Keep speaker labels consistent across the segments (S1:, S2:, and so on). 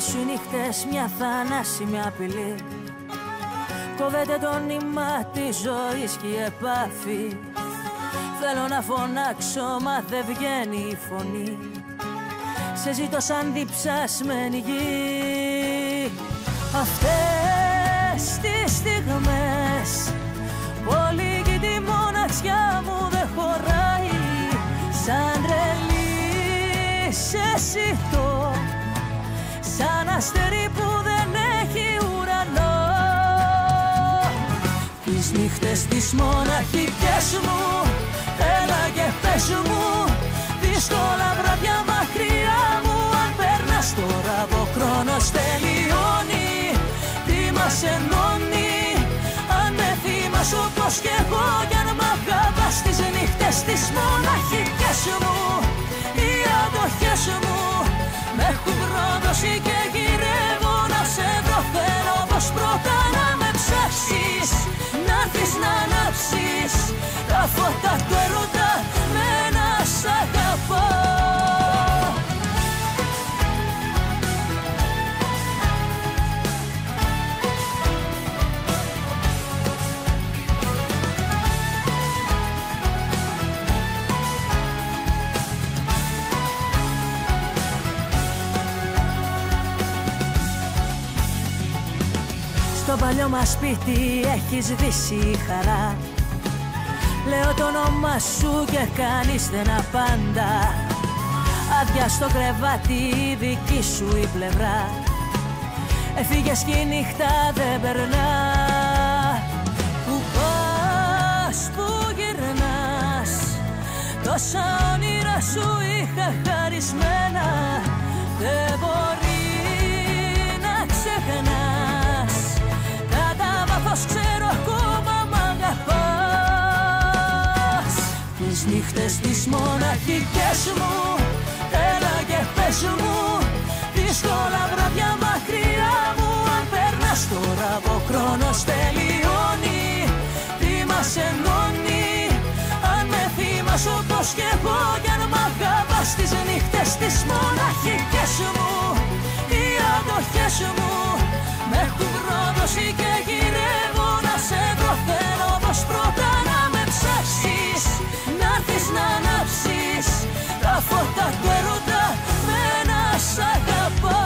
S1: σου οι νύχτες μια θανάσιμη απειλή. Κόβεται το νήμα της ζωής και η επάφη. Θέλω να φωνάξω μα δεν βγαίνει η φωνή. Σε ζητώ σαν διψασμένη γη. Αυτές τις στιγμές πολύ και τη μοναξιά μου δεν χωράει. Σαν τρελή σε ζητώ, σαν αστέρι που δεν έχει ουρανό. Τις νύχτες τις μοναχικές μου, έλα και πες μου, δύσκολα βράδια μακριά μου. Αν περνάς τώρα ο χρόνος τελειώνει, τι μας ενώνει. Αν με θυμάσαι όπως κι εγώ κι αν μ' αγαπάς. Τις νύχτες τις μοναχικές μου, οι αντοχές μου με έχουν πρόδοση και γυρεύω να σε βρω. Θέλω πως πρώτα να με ψάξεις, να'ρθεις να ανάψεις τα φώτα του έρωτα με να σ' αγαπώ. Στο παλιό μας σπίτι έχει σβήσει η χαρά. Λέω το όνομά σου και κανείς δεν απάντα. Άδεια στο κρεβάτι η δική σου η πλευρά. Έφυγες κι η νύχτα δεν περνά. Που πας, που γυρνάς, τόσα όνειρα σου είχα χαρισμένα. Δεν μπορεί να ξεχνάς, κατά βάθος ξέρω ακόμα μ' αγαπάς. Τις νύχτες τις μοναχικές μου, έλα και πες μου, δύσκολα βράδια μακριά μου. Αν περνάς τώρα ο χρόνος τελειώνει, τι μας ενώνει. Αν με θυμάσαι όπως κι εγώ κι αν μ' αγαπάς. Τις νύχτες τις μοναχικές μου, οι αντοχές μου με έχουν πρόδοση και γυρεύω να σε βρω. Θέλω πως πρώτα να με ψάξεις, να'ρθεις να ανάψεις τα φώτα του έρωτα με να σ' αγαπώ.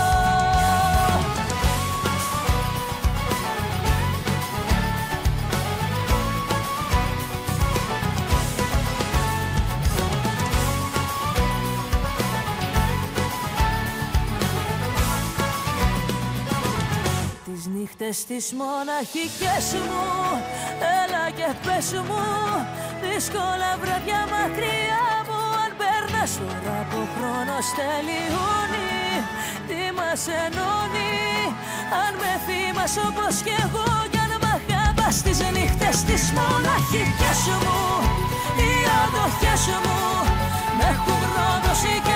S1: Τις νύχτες τις μοναχικές μου, έλα και πες μου, δύσκολα βράδια μακριά μου. Αν περνάς τώρα που ο χρόνος τελειώνει, τι μας ενώνει. Αν με θυμάσαι όπως κι εγώ κι αν μ' αγαπάς. Τις νύχτες τις μοναχικές μου, οι αντοχές μου με έχουν πρόδοση και